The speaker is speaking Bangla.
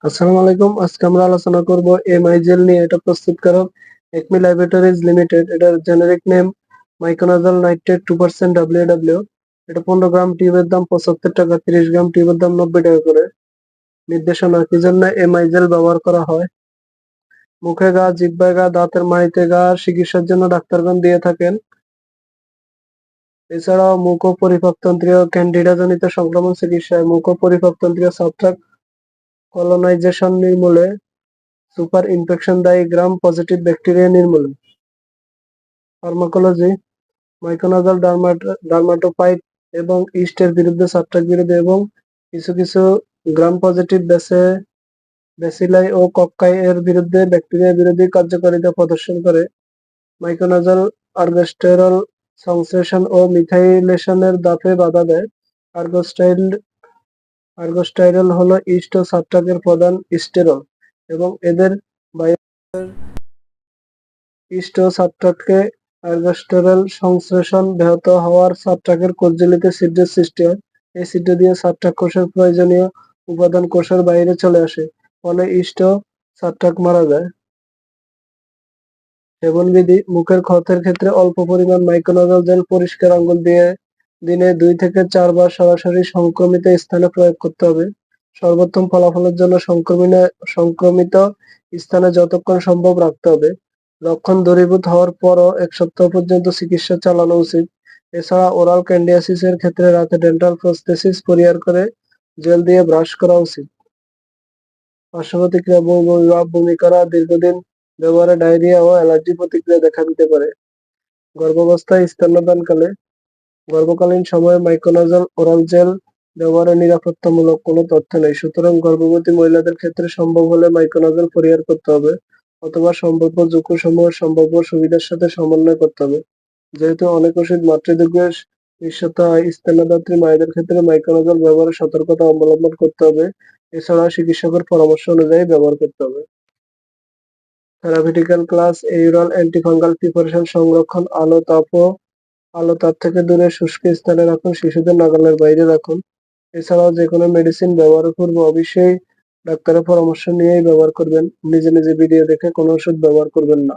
আসসালামু আলাইকুম। আজকে আমরা আলোচনা করব এমআই জেল নিয়ে। এটা প্রস্তুতকারক একমি ল্যাবরেটরিজ লিমিটেড। এটার generic name miconazole nitrate 2% WAW। এটা 15 গ্রাম টিউবের দাম 75 টাকা, 30 গ্রাম টিউবের দাম 90 টাকা করে। নির্দেশনা: কি জন্য এমআই জেল ব্যবহার করা হয়? মুখে ঘা, জিহ্বায় ঘা, দাঁতের মাড়িতে ঘা চিকিৎসার জন্য ডাক্তারগণ দিয়ে থাকেন। এছাড়াও মুখ ও পরিপাকতন্ত্রীয় ক্যান্ডিডা জনিত সংক্রমণ চিকিৎসায়, মুখ ও পরিপাকতন্ত্রীয় ছত্রাক কলোনাইজেশন নির্মূলে, সুপার ইনফেকশন দায়ী গ্রাম পজিটিভ ব্যাকটেরিয়া নির্মূলে। ফার্মাকোলজি: মাইকোনাজল ডার্মাটোফাইট এবং ইস্টের বিরুদ্ধে, ছত্রাক বিরোধী এবং কিছু কিছু গ্রাম পজিটিভ ব্যাসিলাই ও কক্কাই এর বিরুদ্ধে ব্যাকটেরিয়া বিরোধী কার্যকারিতা প্রদর্শন করে। মাইকোনাজল আর্গস্টেরল সংশ্লেষণ ও মিথাইলেশনের ধাপে বাধা দেয়। আর্গস্টাইরল হলো ইস্ট ও ছত্রাকের প্রধান স্টেরল এবং এদের ইস্ট ও ছত্রাকে আর্গস্টেরল সংশ্লেষণ ব্যাহত হওয়ার ছত্রাকের কোষঝিল্লিতে ছিদ্রের সৃষ্টি হয়। এই ছিদ্র দিয়ে ছত্রাক কোষের প্রয়োজনীয় উপাদান কোষের বাইরে চলে আসে, ফলে ইস্ট ও ছত্রাক মারা যায়। সেবনবিধি: মুখের ক্ষতের ক্ষেত্রে অল্প পরিমাণ মাইক্রোনাজল জেল পরিষ্কার আঙ্গুল দিয়ে দিনে 2 থেকে 4 বার সরাসরি সংক্রমিত স্থানে প্রয়োগ করতে হবে। সর্বোত্তম ফলাফলের জন্য সংক্রমিত স্থানে যতক্ষণ সম্ভব রাখতে হবে। লক্ষণ দূরীভূত হওয়ার পরও 1 সপ্তাহ পর্যন্ত চিকিৎসা চালানো উচিত। এছাড়া ওরাল ক্যান্ডিডিয়াসিসের ক্ষেত্রে রাতে ডেন্টাল প্রস্থেসিস পরিহার করে জেল দিয়ে ব্রাশ করা উচিত। পার্শ্বপ্রতিক্রিয়া: বমি, বমি ভাব, বমি করা, দীর্ঘদিন ব্যবহারে ডায়রিয়া ও অ্যালার্জি প্রতিক্রিয়া দেখা দিতে পারে। গর্ভাবস্থায় স্তন্যদানকালে, গর্ভকালীন সময়ে মাইক্রোনাজল ওরাল জেল ব্যবহারের নিরাপত্তামূলক কোনো তথ্য নেই, সুতরাং গর্ভবতী মহিলাদের ক্ষেত্রে সম্ভব হলে মাইক্রোনাজল পরিহার করতে হবে অথবা সম্ভাব্য ঝুঁকিসমূহের সম্ভাব্য সুবিধার সাথে সমন্বয় করতে হবে। যেহেতু অনেক ওষুধ মাতৃদুগ্ধে নিঃসৃত হয়, স্তন্যদাত্রী মায়েদের ক্ষেত্রে মাইক্রোনাজল ব্যবহারে সতর্কতা অবলম্বন করতে হবে। এছাড়া চিকিৎসকের পরামর্শ অনুযায়ী ব্যবহার করতে হবে। থেরাপিউটিক্যাল ক্লাস: ওরাল অ্যান্টিফাঙ্গাল প্রিপারেশন সংরক্ষণ, আলো তাপ থেকে দূরে শুষ্ক স্থানে রাখুন, শিশুদের নাগালের বাইরে রাখুন। এছাড়াও যে কোনো মেডিসিন ব্যবহারের পূর্বে অবশ্যই ডাক্তারের পরামর্শ নিয়েই ব্যবহার করবেন। নিজে নিজে ভিডিও দেখে কোনো ওষুধ ব্যবহার করবেন না।